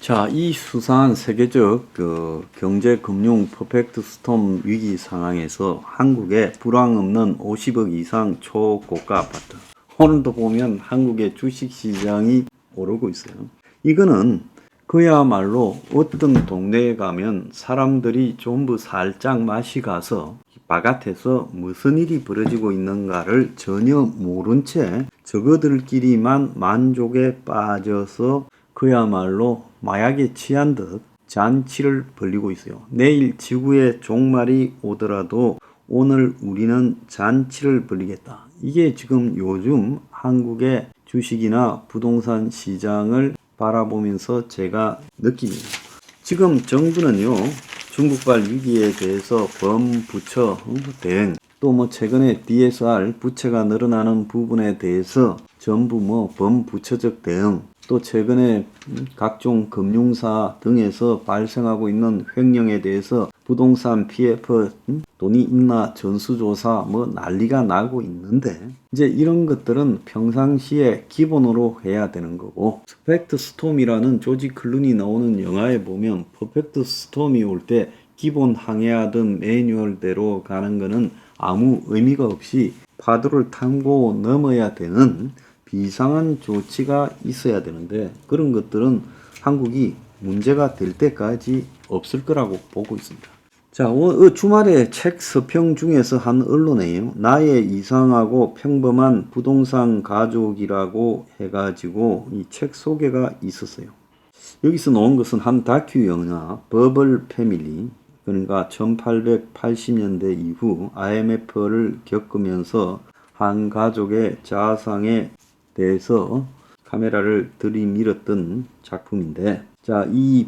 자, 이 수상한 세계적 경제 금융 퍼펙트 스톰 위기 상황에서 한국에 불황 없는 50억 이상 초고가 아파트. 오늘도 보면 한국의 주식 시장이 오르고 있어요. 이거는 그야말로 어떤 동네에 가면 사람들이 전부 살짝 맛이 가서 바깥에서 무슨 일이 벌어지고 있는가를 전혀 모른 채 저거들끼리만 만족에 빠져서 그야말로 마약에 취한 듯 잔치를 벌이고 있어요. 내일 지구의 종말이 오더라도 오늘 우리는 잔치를 벌이겠다. 이게 지금 요즘 한국의 주식이나 부동산 시장을 바라보면서 제가 느낍니다. 지금 정부는요, 중국발 위기에 대해서 범부처 대응, 또 최근에 DSR 부채가 늘어나는 부분에 대해서 전부 범부처적 대응, 또 최근에 각종 금융사 등에서 발생하고 있는 횡령에 대해서 부동산 PF 돈이 있나 전수조사 난리가 나고 있는데, 이제 이런 것들은 평상시에 기본으로 해야 되는 거고, 퍼펙트 스톰이라는 조지 클루니 나오는 영화에 보면 퍼펙트 스톰이 올 때 기본 항해하던 매뉴얼대로 가는 거는 아무 의미가 없이 파도를 타고 넘어야 되는 비상한 조치가 있어야 되는데, 그런 것들은 한국이 문제가 될 때까지 없을 거라고 보고 있습니다. 자, 주말에 책 서평 중에서 한 언론에요, 나의 이상하고 평범한 부동산 가족이라고 해가지고 이 책 소개가 있었어요. 여기서 나온 것은 한 다큐 영화 버블 패밀리, 그러니까 1880년대 이후 IMF를 겪으면서 한 가족의 자상에 대해서 카메라를 들이밀었던 작품인데, 자, 이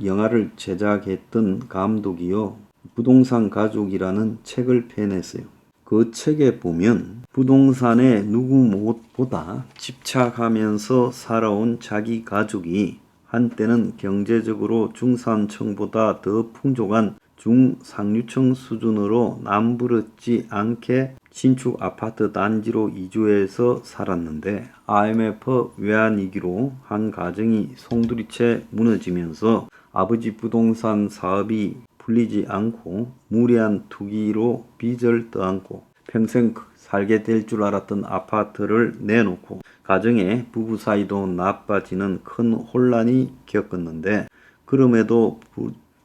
영화를 제작했던 감독이요, 부동산 가족이라는 책을 펴냈어요. 그 책에 보면 부동산에 누구 무엇보다 집착하면서 살아온 자기 가족이 한때는 경제적으로 중산층보다 더 풍족한 중상류층 수준으로 남부럽지 않게 신축 아파트 단지로 이주해서 살았는데, IMF 외환위기로 한 가정이 송두리째 무너지면서 아버지 부동산 사업이 풀리지 않고 무리한 투기로 빚을 떠안고 평생 살게 될 줄 알았던 아파트를 내놓고 가정의 부부 사이도 나빠지는 큰 혼란이 겪었는데, 그럼에도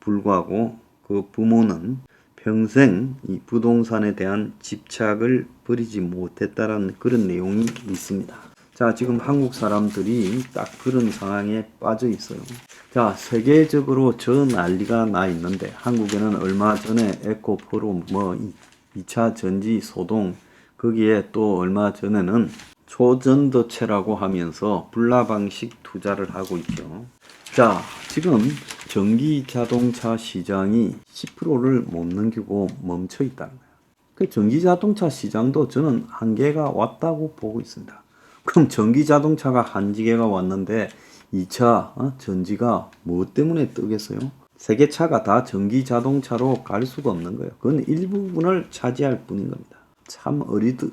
불구하고 그 부모는 평생 이 부동산에 대한 집착을 버리지 못했다라는 그런 내용이 있습니다. 자, 지금 한국 사람들이 딱 그런 상황에 빠져 있어요. 자, 세계적으로 저 난리가 나 있는데, 한국에는 얼마 전에 에코포럼 2차 전지 소동, 거기에 또 얼마 전에는 초전도체라고 하면서 불나 방식 투자를 하고 있죠. 자, 지금 전기 자동차 시장이 10%를 못 넘기고 멈춰 있다는 거예요. 그 전기 자동차 시장도 저는 한계가 왔다고 보고 있습니다. 그럼 전기 자동차가 한계가 왔는데 2차 전지가 무엇 때문에 뜨겠어요? 세계차가 다 전기 자동차로 갈 수가 없는 거예요. 그건 일부분을 차지할 뿐인 겁니다. 참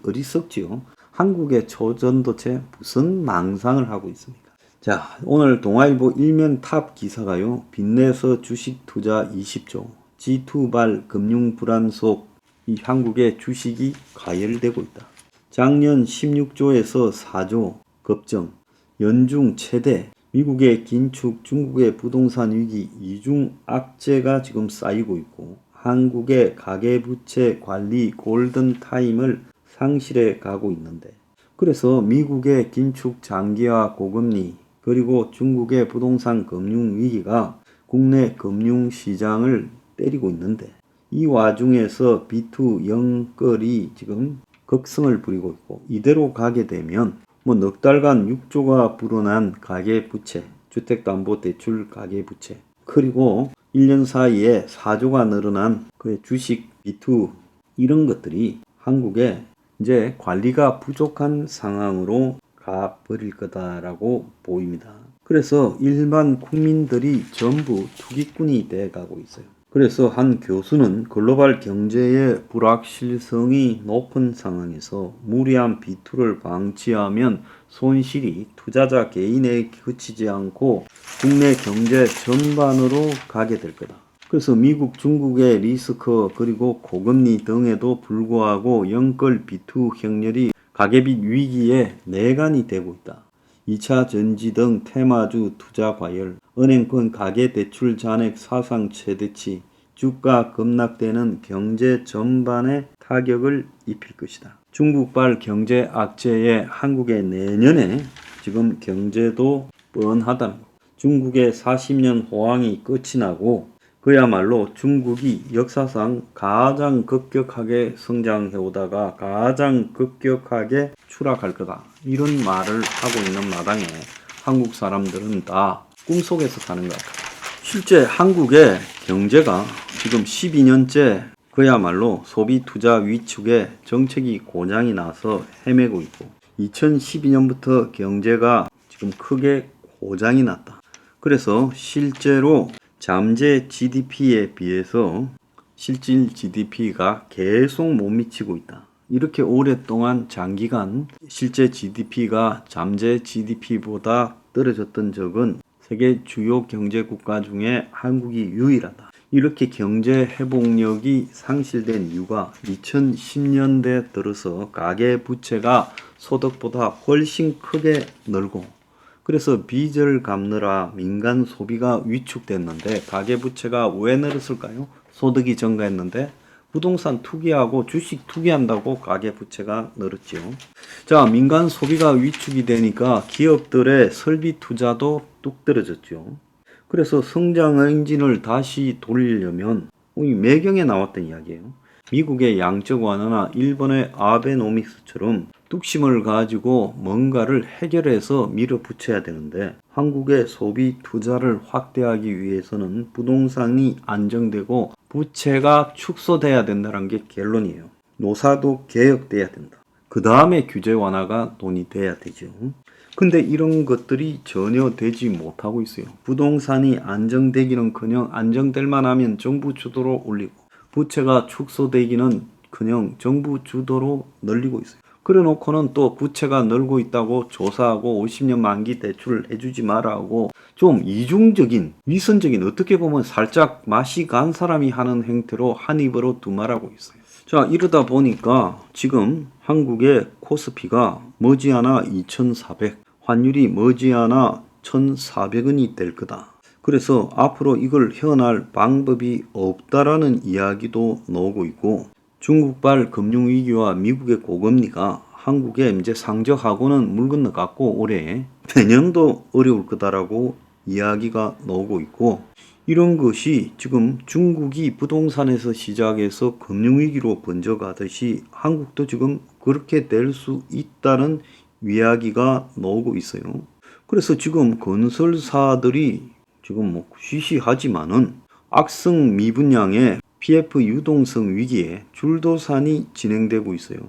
어리석지요. 한국의 초전도체 무슨 망상을 하고 있습니까? 자, 오늘 동아일보 일면 탑 기사가요, 빚내서 주식 투자 20조, G2발 금융 불안 속 이 한국의 주식이 가열되고 있다. 작년 16조에서 4조 급증, 연중 최대, 미국의 긴축, 중국의 부동산 위기, 이중 악재가 지금 쌓이고 있고, 한국의 가계부채 관리 골든타임을 상실해 가고 있는데, 그래서 미국의 긴축 장기화 고금리, 그리고 중국의 부동산 금융 위기가 국내 금융시장을 때리고 있는데, 이 와중에서 B2 영끌이 지금 극성을 부리고 있고, 이대로 가게 되면 넉 달간 6조가 불어난 가계부채, 주택담보대출 가계부채, 그리고 1년 사이에 4조가 늘어난 그 주식 B2, 이런 것들이 한국에 이제 관리가 부족한 상황으로 가버릴 거다라고 보입니다. 그래서 일반 국민들이 전부 투기꾼이 돼가고 있어요. 그래서 한 교수는 글로벌 경제의 불확실성이 높은 상황에서 무리한 B2를 방치하면 손실이 투자자 개인에 그치지 않고 국내 경제 전반으로 가게 될 거다. 그래서 미국, 중국의 리스크 그리고 고금리 등에도 불구하고 연끌 비투 형렬이 가계빚 위기에 내관이 되고 있다. 2차 전지 등 테마주 투자 과열, 은행권 가계대출 잔액 사상 최대치, 주가 급락되는 경제 전반에 타격을 입힐 것이다. 중국발 경제 악재에 한국의 내년에 지금 경제도 뻔하다는 거. 중국의 40년 호황이 끝이 나고 그야말로 중국이 역사상 가장 급격하게 성장해 오다가 가장 급격하게 추락할 거다. 이런 말을 하고 있는 마당에 한국 사람들은 다 꿈속에서 사는 것 같아요. 실제 한국의 경제가 지금 12년째 그야말로 소비 투자 위축에 정책이 고장이 나서 헤매고 있고 2012년부터 경제가 지금 크게 고장이 났다. 그래서 실제로 잠재 GDP에 비해서 실질 GDP가 계속 못 미치고 있다. 이렇게 오랫동안 장기간 실제 GDP가 잠재 GDP보다 떨어졌던 적은 세계 주요 경제 국가 중에 한국이 유일하다. 이렇게 경제 회복력이 상실된 이유가 2010년대 들어서 가계 부채가 소득보다 훨씬 크게 늘고 그래서 빚을 갚느라 민간 소비가 위축됐는데 가계부채가 왜 늘었을까요? 소득이 증가했는데 부동산 투기하고 주식 투기한다고 가계부채가 늘었죠. 자, 민간 소비가 위축이 되니까 기업들의 설비 투자도 뚝 떨어졌죠. 그래서 성장 엔진을 다시 돌리려면 매경에 나왔던 이야기예요. 미국의 양적 완화나 일본의 아베노믹스처럼 뚝심을 가지고 뭔가를 해결해서 밀어붙여야 되는데 한국의 소비 투자를 확대하기 위해서는 부동산이 안정되고 부채가 축소돼야 된다는 게 결론이에요. 노사도 개혁돼야 된다. 그 다음에 규제 완화가 논의돼야 되죠. 근데 이런 것들이 전혀 되지 못하고 있어요. 부동산이 안정되기는커녕 안정될 만하면 정부 주도로 올리고 부채가 축소되기는커녕 정부 주도로 늘리고 있어요. 그래 놓고는 또 부채가 늘고 있다고 조사하고 50년 만기 대출을 해주지 마라 하고 좀 이중적인 위선적인 어떻게 보면 살짝 맛이 간 사람이 하는 행태로 한 입으로 두 말하고 있어요. 자, 이러다 보니까 지금 한국의 코스피가 머지않아 2,400, 환율이 머지않아 1,400원이 될 거다. 그래서 앞으로 이걸 헤어날 방법이 없다라는 이야기도 나오고 있고 중국발 금융위기와 미국의 고금리가 한국에 이제 상저하고는 물 건너갔고 올해 내년도 어려울 거다라고 이야기가 나오고 있고 이런 것이 지금 중국이 부동산에서 시작해서 금융위기로 번져가듯이 한국도 지금 그렇게 될 수 있다는 이야기가 나오고 있어요. 그래서 지금 건설사들이 지금 시시하지만은 악성 미분양의 PF 유동성 위기에 줄도산이 진행되고 있어요.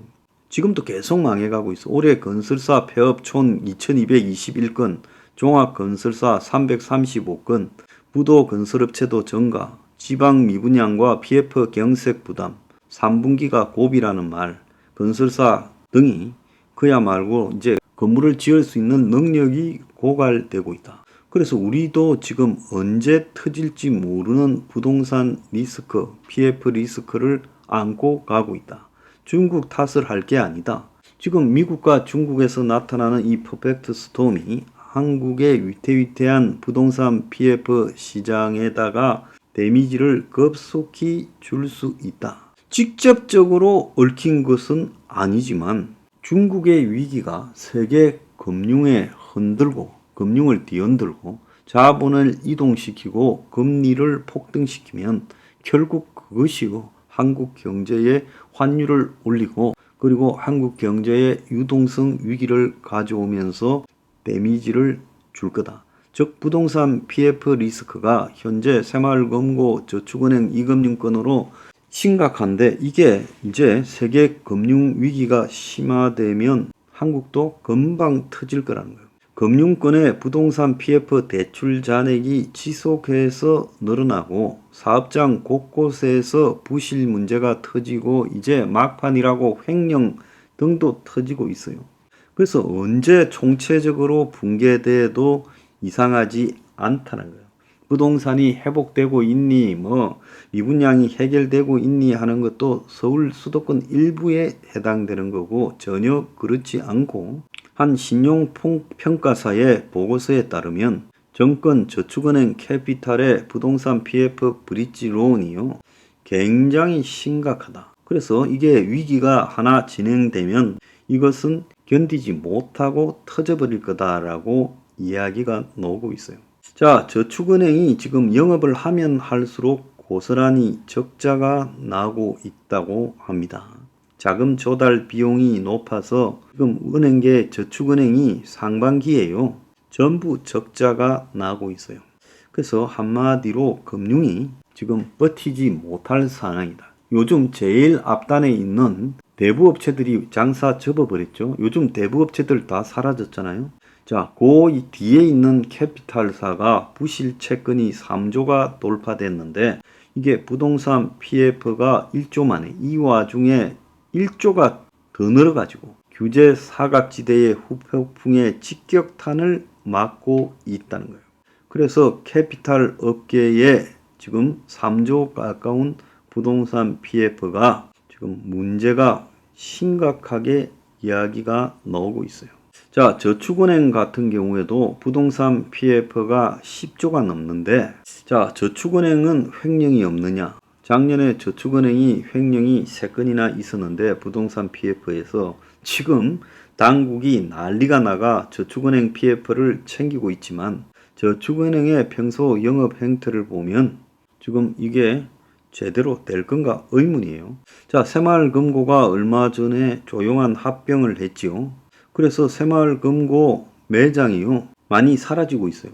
지금도 계속 망해가고 있어. 올해 건설사 폐업 총 2221건, 종합건설사 335건, 부도 건설업체도 증가, 지방 미분양과 PF 경색 부담, 3분기가 고비라는 말, 건설사 등이 그야말로 이제 건물을 지을 수 있는 능력이 고갈되고 있다. 그래서 우리도 지금 언제 터질지 모르는 부동산 리스크, PF 리스크를 안고 가고 있다. 중국 탓을 할 게 아니다. 지금 미국과 중국에서 나타나는 이 퍼펙트 스톰이 한국의 위태위태한 부동산 PF 시장에다가 데미지를 급속히 줄 수 있다. 직접적으로 얽힌 것은 아니지만 중국의 위기가 세계 금융에 흔들고 금융을 뒤흔들고 자본을 이동시키고 금리를 폭등시키면 결국 그것이고 한국 경제의 환율을 올리고 그리고 한국 경제의 유동성 위기를 가져오면서 데미지를 줄 거다. 즉 부동산 PF 리스크가 현재 새마을금고 저축은행 이금융권으로 심각한데 이게 이제 세계 금융 위기가 심화되면 한국도 금방 터질 거라는 거예요. 금융권의 부동산 PF 대출 잔액이 지속해서 늘어나고 사업장 곳곳에서 부실 문제가 터지고 이제 막판이라고 횡령 등도 터지고 있어요. 그래서 언제 총체적으로 붕괴돼도 이상하지 않다는 거예요. 부동산이 회복되고 있니, 미분양이 해결되고 있니 하는 것도 서울 수도권 일부에 해당되는 거고 전혀 그렇지 않고, 한 신용평가사의 보고서에 따르면 정권저축은행 캐피탈의 부동산 PF 브릿지 론이요 굉장히 심각하다. 그래서 이게 위기가 하나 진행되면 이것은 견디지 못하고 터져버릴 거다라고 이야기가 나오고 있어요. 자, 저축은행이 지금 영업을 하면 할수록 고스란히 적자가 나고 있다고 합니다. 자금 조달 비용이 높아서 지금 은행계 저축은행이 상반기에요 전부 적자가 나고 있어요. 그래서 한마디로 금융이 지금 버티지 못할 상황이다. 요즘 제일 앞단에 있는 대부업체들이 장사 접어버렸죠. 요즘 대부업체들 다 사라졌잖아요. 자, 그 뒤에 있는 캐피탈사가 부실 채권이 3조가 돌파됐는데 이게 부동산 PF가 1조 만에, 이 와중에 1조가 더 늘어가지고 규제 사각지대의 후폭풍에 직격탄을 맞고 있다는 거예요. 그래서 캐피탈 업계에 지금 3조 가까운 부동산 PF가 지금 문제가 심각하게 이야기가 나오고 있어요. 자, 저축은행 같은 경우에도 부동산 PF가 10조가 넘는데, 자, 저축은행은 횡령이 없느냐? 작년에 저축은행이 횡령이 3건이나 있었는데 부동산 PF에서 지금 당국이 난리가 나가 저축은행 PF를 챙기고 있지만 저축은행의 평소 영업 행태를 보면 지금 이게 제대로 될 건가 의문이에요. 자, 새마을금고가 얼마 전에 조용한 합병을 했지요. 그래서 새마을금고 매장이요 많이 사라지고 있어요.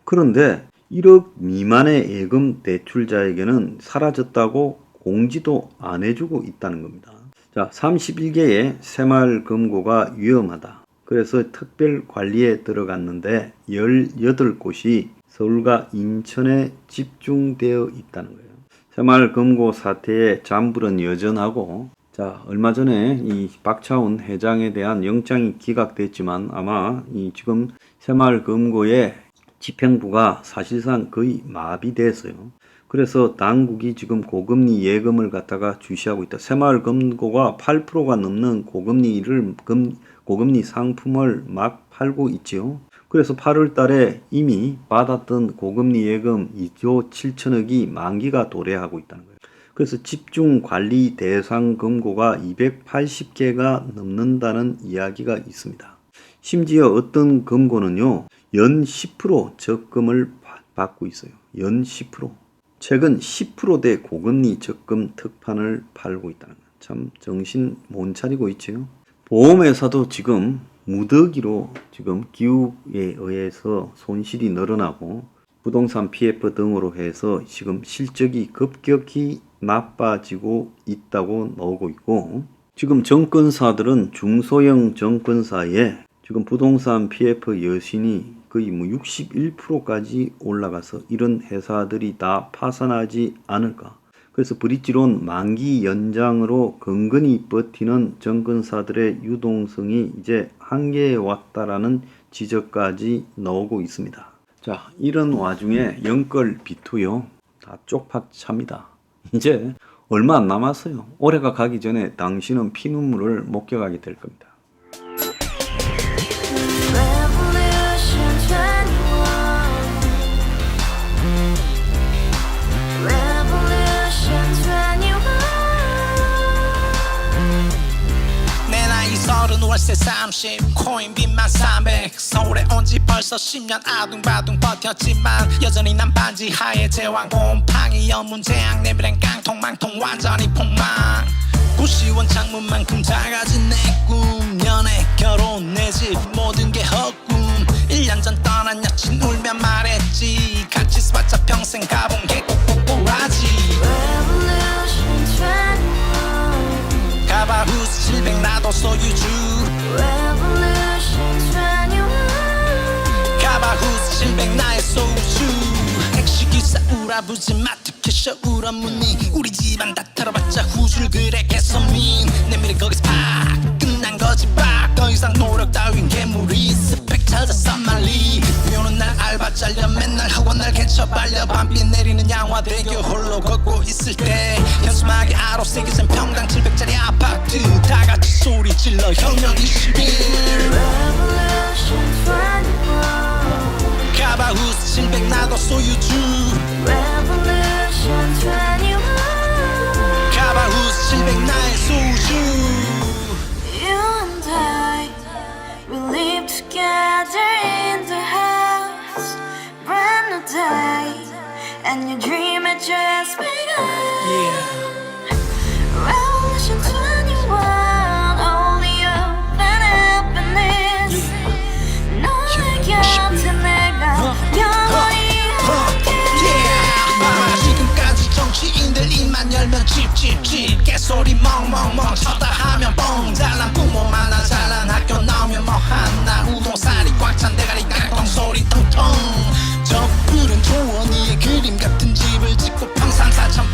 그런데 1억 미만의 예금 대출자에게는 사라졌다고 공지도 안 해주고 있다는 겁니다. 자, 31개의 새마을금고가 위험하다. 그래서 특별 관리에 들어갔는데 18곳이 서울과 인천에 집중되어 있다는 거예요. 새마을금고 사태의 잔불은 여전하고, 자, 얼마 전에 이 박차훈 회장에 대한 영장이 기각됐지만 아마 이 지금 새마을금고의 집행부가 사실상 거의 마비됐어요. 그래서 당국이 지금 고금리 예금을 갖다가 주시하고 있다. 새마을금고가 8%가 넘는 고금리 상품을 막 팔고 있지요. 그래서 8월 달에 이미 받았던 고금리 예금 2조 7천억이 만기가 도래하고 있다는 거예요. 그래서 집중 관리 대상 금고가 280개가 넘는다는 이야기가 있습니다. 심지어 어떤 금고는요, 연 10% 적금을 받고 있어요. 연 10%. 최근 10%대 고금리 적금 특판을 팔고 있다는 거. 참 정신 못 차리고 있죠. 보험회사도 지금 무더기로 지금 기후에 의해서 손실이 늘어나고 부동산 PF 등으로 해서 지금 실적이 급격히 나빠지고 있다고 나오고 있고, 지금 정권사들은 중소형 정권사에 지금 부동산 PF 여신이 거의 61%까지 올라가서 이런 회사들이 다 파산하지 않을까. 그래서 브릿지론 만기 연장으로 근근히 버티는 정권사들의 유동성이 이제 한계에 왔다라는 지적까지 나오고 있습니다. 자, 이런 와중에 영끌 비투요 다 쪽팔 찹니다. 이제 얼마 안 남았어요. 올해가 가기 전에 당신은 피눈물을 목격하게 될 겁니다. 월세 30 코인빚만 300 서울에 온 지 벌써 10년 아둥바둥 버텼지만 여전히 난 반지 하에 제왕 곰팡이 연문제약 내비랑 깡통망통 완전히 폭망 고시원 창문만큼 작아진 내 꿈 연애 결혼 내 집 모든 게 헛꿈 1년 전 떠난 여친 울며 말했지 같이 살자 평생 가본 게 꼭꼭꼭하지 가바후스 700 나도 소유주 가바후스 700 나의 소유주 택시기사 우라부지 마트캐셔 울어문니 우리 집안 다 털어봤자 후줄 그래 개선민 내 미래 거기서 팍 끝난 거지 터지 빡더 이상 노력 따윈 개물이 스펙 찾아서 말리 비오는 날 알바 잘려 맨날 학원 날 개쳐 발려 밤비 내리는 양화대교 홀로 걷고 있을 때 현수막에 아로 새겨진 평당 700짜리 아파트 다같이 소리 질러 혁명 21 Revolution 21 가바후스 700 나도 소유주 Revolution 21 가바후스 700 나의 소주 You and I, we live together in the house. Brand new day, and your dream had just begun. yeah. Revolution 21, only open happiness. 너의 곁에 내가 영원히 yeah. 지금까지 정치인들 입만 열면 찝찝찝 개소리 멍멍멍 쳤다 하면 뻥 잘난 부모 만나 잘난 학교 나오면 뭐 하나 우동살이 꽉 찬 대가리 깡통 소리 텅텅 저 푸른 초원위에 그림 같은 집을 짓고 평상 4,000